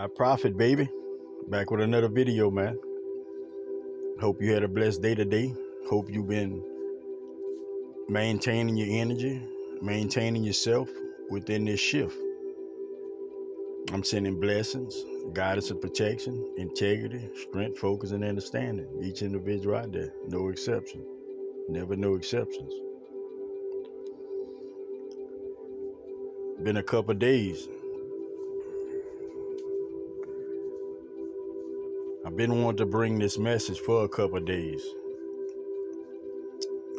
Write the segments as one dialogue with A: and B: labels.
A: Prophet, baby. Back with another video, man. Hope you had a blessed day today. Hope you've been maintaining your energy, maintaining yourself within this shift. I'm sending blessings, guidance and protection, integrity, strength, focus, and understanding. Each individual out there, no exception. Never no exceptions. Been a couple days. I've been wanting to bring this message for a couple days,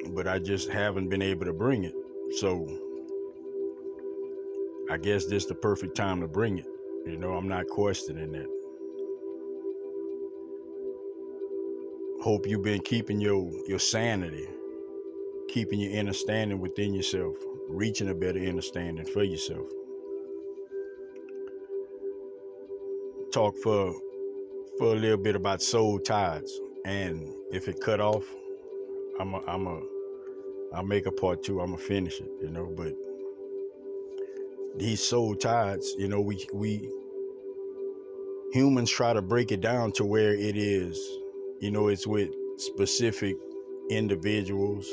A: but I just haven't been able to bring it. So I guess this is the perfect time to bring it. I'm not questioning that. Hope you've been keeping your sanity, keeping your understanding within yourself, reaching a better understanding for yourself. Talk for a little bit about soul ties, and if it cut off, I'll make a part two. I'ma finish it, but these soul ties, we humans try to break it down to where it is, it's with specific individuals,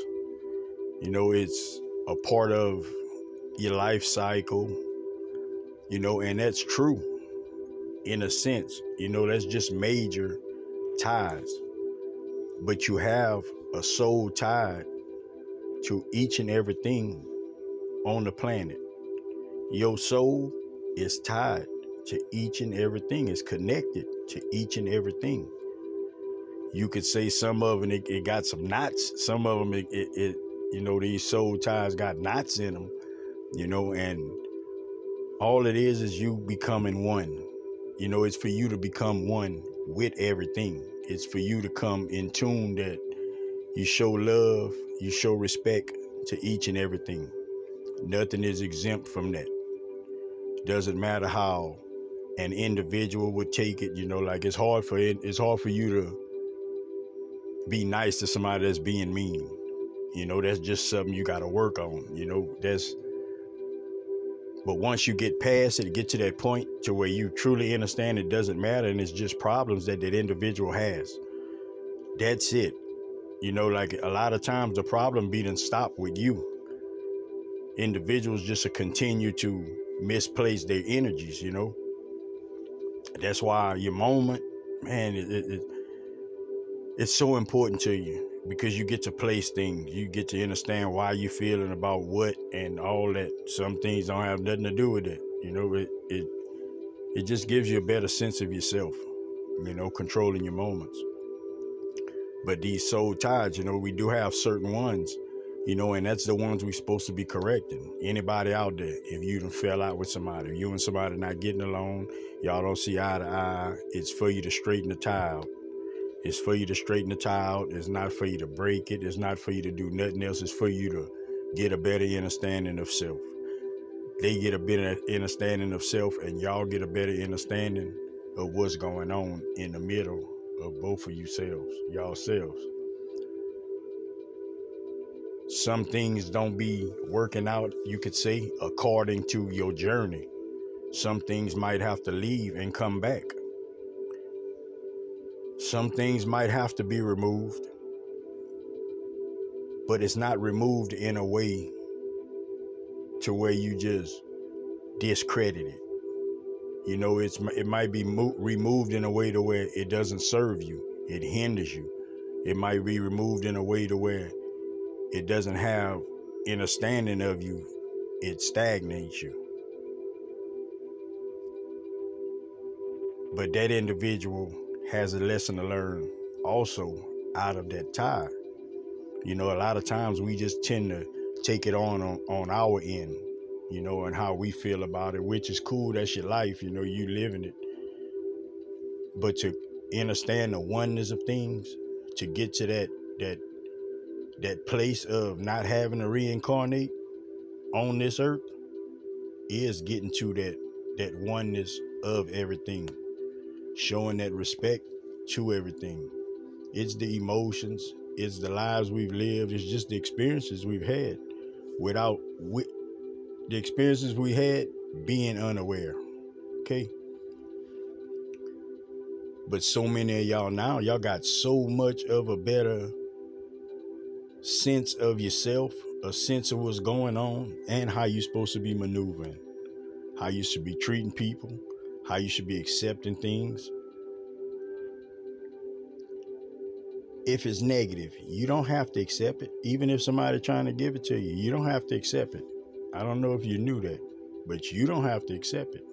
A: it's a part of your life cycle, and that's true in a sense, that's just major ties. But you have a soul tied to each and everything on the planet. Your soul is tied to each and everything. It's connected to each and everything. You could say some of them, it got some knots. Some of them, these soul ties got knots in them, and all it is you becoming one. It's for you to become one with everything. It's for you to come in tune that you show love, you show respect to each and everything. Nothing is exempt from that. Doesn't matter how an individual would take it, like it's hard for you to be nice to somebody that's being mean. That's just something you got to work on. But once you get past it, get to that point to where you truly understand it doesn't matter and it's just problems that individual has. That's it. Like a lot of times the problem be done stop with you. Individuals just continue to misplace their energies, That's why your moment, man, it's so important to you because you get to place things. You get to understand why you're feeling about what and all that. Some things don't have nothing to do with it. It just gives you a better sense of yourself, controlling your moments. But these soul ties, we do have certain ones, and that's the ones we're supposed to be correcting. Anybody out there, if you done fell out with somebody, if you and somebody not getting along, y'all don't see eye to eye, it's for you to straighten the tie out. It's for you to straighten the tie out. It's not for you to break it. It's not for you to do nothing else. It's for you to get a better understanding of self. They get a better understanding of self, and y'all get a better understanding of what's going on in the middle of both of y'all selves. Some things don't be working out, you could say, according to your journey. Some things might have to leave and come back. Some things might have to be removed, but it's not removed in a way to where you just discredit it. It might be removed in a way to where it doesn't serve you. It hinders you. It might be removed in a way to where it doesn't have understanding of you. It stagnates you. But that individual has a lesson to learn also out of that tie. A lot of times we just tend to take it on our end, and how we feel about it, which is cool. That's your life, you living it. But to understand the oneness of things, to get to that place of not having to reincarnate on this earth, is getting to that oneness of everything. Showing that respect to everything. It's the emotions, it's the lives we've lived, it's just the experiences we've had the experiences we had being unaware. Okay? But so many of y'all now, y'all got so much of a better sense of yourself, a sense of what's going on, and how you're supposed to be maneuvering, how you should be treating people, how you should be accepting things. If it's negative, you don't have to accept it. Even if somebody's trying to give it to you, you don't have to accept it. I don't know if you knew that, but you don't have to accept it.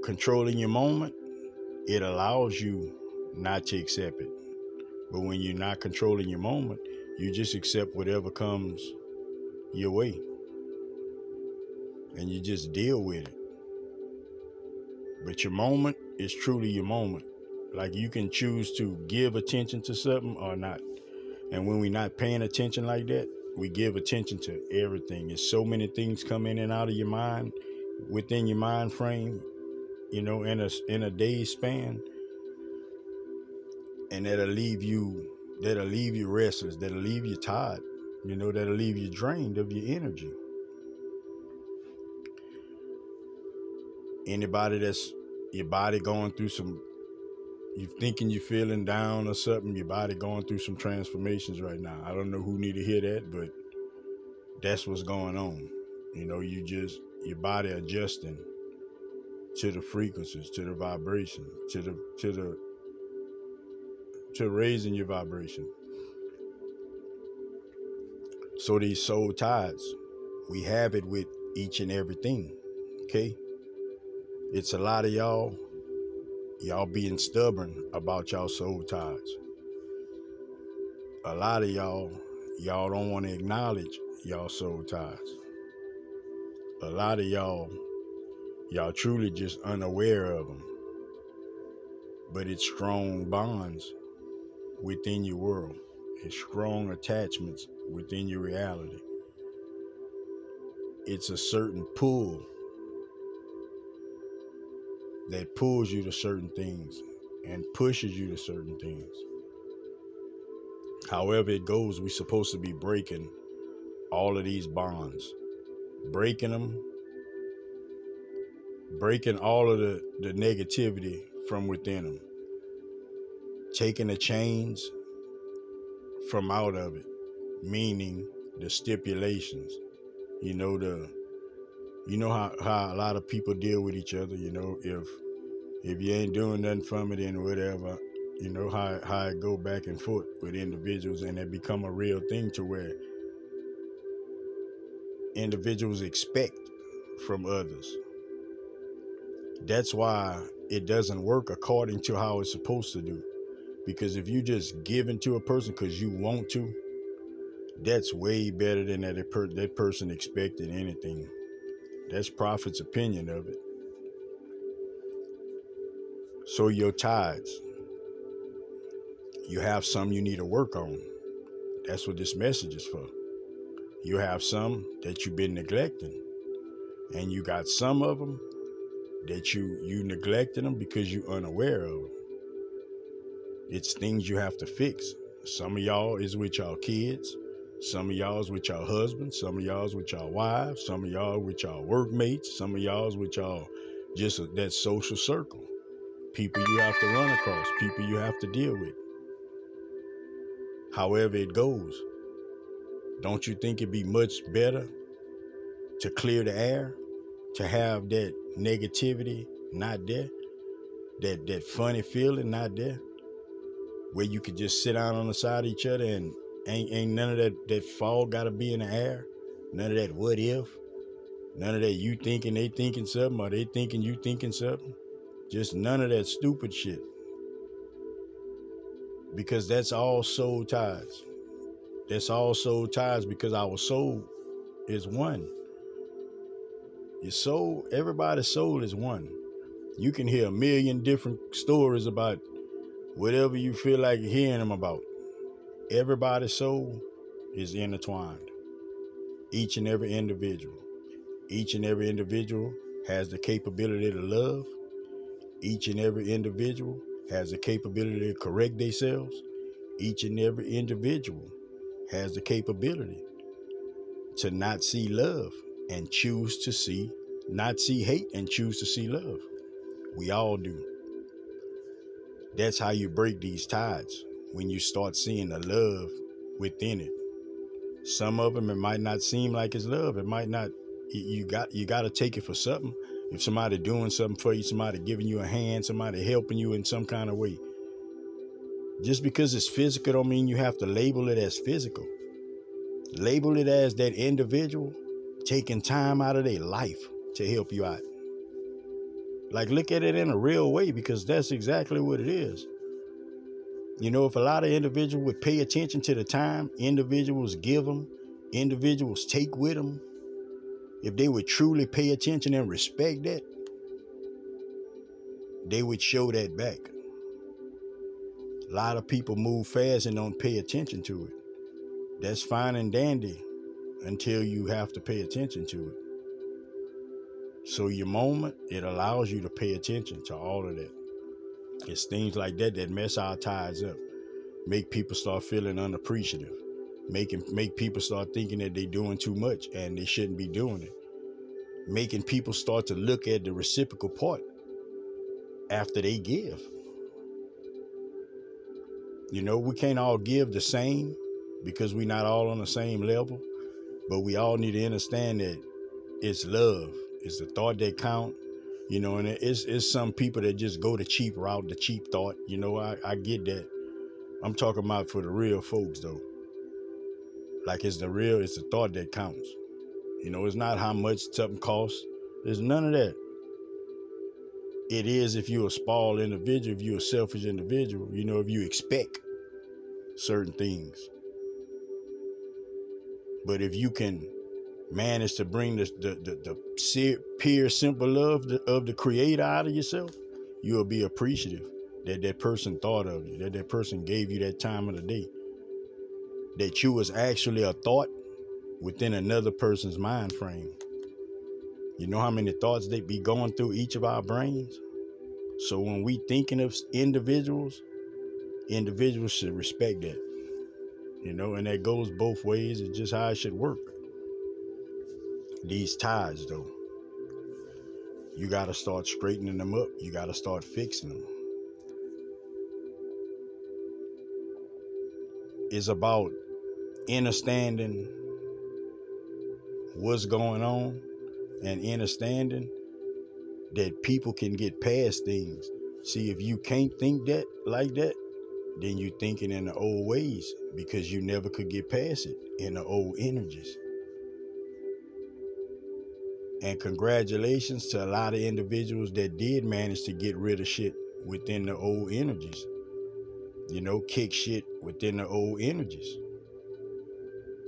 A: Controlling your moment, it allows you not to accept it. But when you're not controlling your moment, you just accept whatever comes your way. And you just deal with it. But your moment is truly your moment. Like, you can choose to give attention to something or not. And when we're not paying attention like that, we give attention to everything. There's so many things come in and out of your mind, within your mind frame, in a day's span. And that'll leave you restless, that'll leave you tired, that'll leave you drained of your energy. Anybody that's your body going through you thinking you're feeling down or something, your body going through some transformations right now. I don't know who need to hear that, but that's what's going on. Your body adjusting to the frequencies, to the vibration, to raising your vibration. So these soul tides, we have it with each and everything. Okay? It's a lot of y'all being stubborn about y'all soul tides. A lot of y'all don't want to acknowledge y'all soul tides. A lot of y'all truly just unaware of them. But it's strong bonds within your world. It's strong attachments within your reality. It's a certain pull that pulls you to certain things and pushes you to certain things. However it goes, we're supposed to be breaking all of these bonds, breaking them, breaking all of the negativity from within them, taking the chains from out of it, meaning the stipulations. How a lot of people deal with each other. If you ain't doing nothing from it, then whatever. How it go back and forth with individuals, and it become a real thing to where individuals expect from others. That's why it doesn't work according to how it's supposed to do. Because if you just give into a person because you want to, that's way better than that person expected anything. That's Prophet's opinion of it. So your tides, you have some you need to work on. That's what this message is for. You have some that you've been neglecting, and you got some of them that you neglected them because you're unaware of them. It's things you have to fix. Some of y'all is with y'all kids. Some of y'all is with y'all husbands. Some of y'all is with y'all wives. Some of y'all with y'all workmates. Some of y'all is with y'all just that social circle. People you have to run across. People you have to deal with. However it goes, don't you think it'd be much better to clear the air, to have that negativity not there, that funny feeling not there, where you could just sit down on the side of each other and ain't none of that fog gotta be in the air, none of that what if, none of that you thinking they thinking something or they thinking you thinking something, just none of that stupid shit. Because that's all soul ties. That's all soul ties, because our soul is one. Your soul, everybody's soul is one. You can hear a million different stories about whatever you feel like hearing them about. Everybody's soul is intertwined. Each and every individual. Each and every individual has the capability to love. Each and every individual has the capability to correct themselves. Each and every individual has the capability to not see love and choose to see, not see hate and choose to see love. We all do. That's how you break these tides, when you start seeing the love within it. Some of them, it might not seem like it's love. It might not. You got to take it for something. If somebody doing something for you, somebody giving you a hand, somebody helping you in some kind of way, just because it's physical don't mean you have to label it as physical. Label it as that individual taking time out of their life to help you out. Like, look at it in a real way, because that's exactly what it is. You know, if a lot of individuals would pay attention to the time individuals give them, individuals take with them, if they would truly pay attention and respect that, they would show that back. A lot of people move fast and don't pay attention to it. That's fine and dandy until you have to pay attention to it. So your moment, it allows you to pay attention to all of that. It's things like that that mess our tides up, make people start feeling unappreciative, make people start thinking that they're doing too much and they shouldn't be doing it, making people start to look at the reciprocal part after they give. You know, we can't all give the same because we're not all on the same level, but we all need to understand that it's love. It's the thought that count. You know, and it's some people that just go the cheap route, the cheap thought. You know, I get that. I'm talking about for the real folks, though. Like, it's the thought that counts. You know, it's not how much something costs. There's none of that. It is if you're a spoiled individual, if you're a selfish individual, you know, if you expect certain things. But if you can manage to bring the pure, simple love of the Creator out of yourself, you'll be appreciative that that person thought of you, that that person gave you that time of the day, that you was actually a thought within another person's mind frame. You know how many thoughts they be going through each of our brains? So when we thinking of individuals should respect that. You know, and that goes both ways. It's just how it should work. These ties, though, you got to start straightening them up. You got to start fixing them. It's about understanding what's going on and understanding that people can get past things. See, if you can't think that like that, then you're thinking in the old ways because you never could get past it in the old energies. And congratulations to a lot of individuals that did manage to get rid of shit within the old energies. You know, kick shit within the old energies.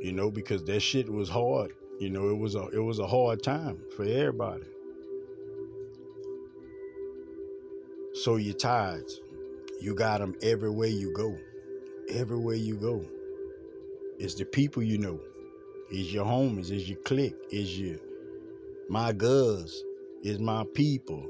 A: You know, because that shit was hard. You know, it was a hard time for everybody. So your tides, you got them everywhere you go. Everywhere you go. It's the people you know. It's your homies. It's your clique. It's your my girls. It's my people.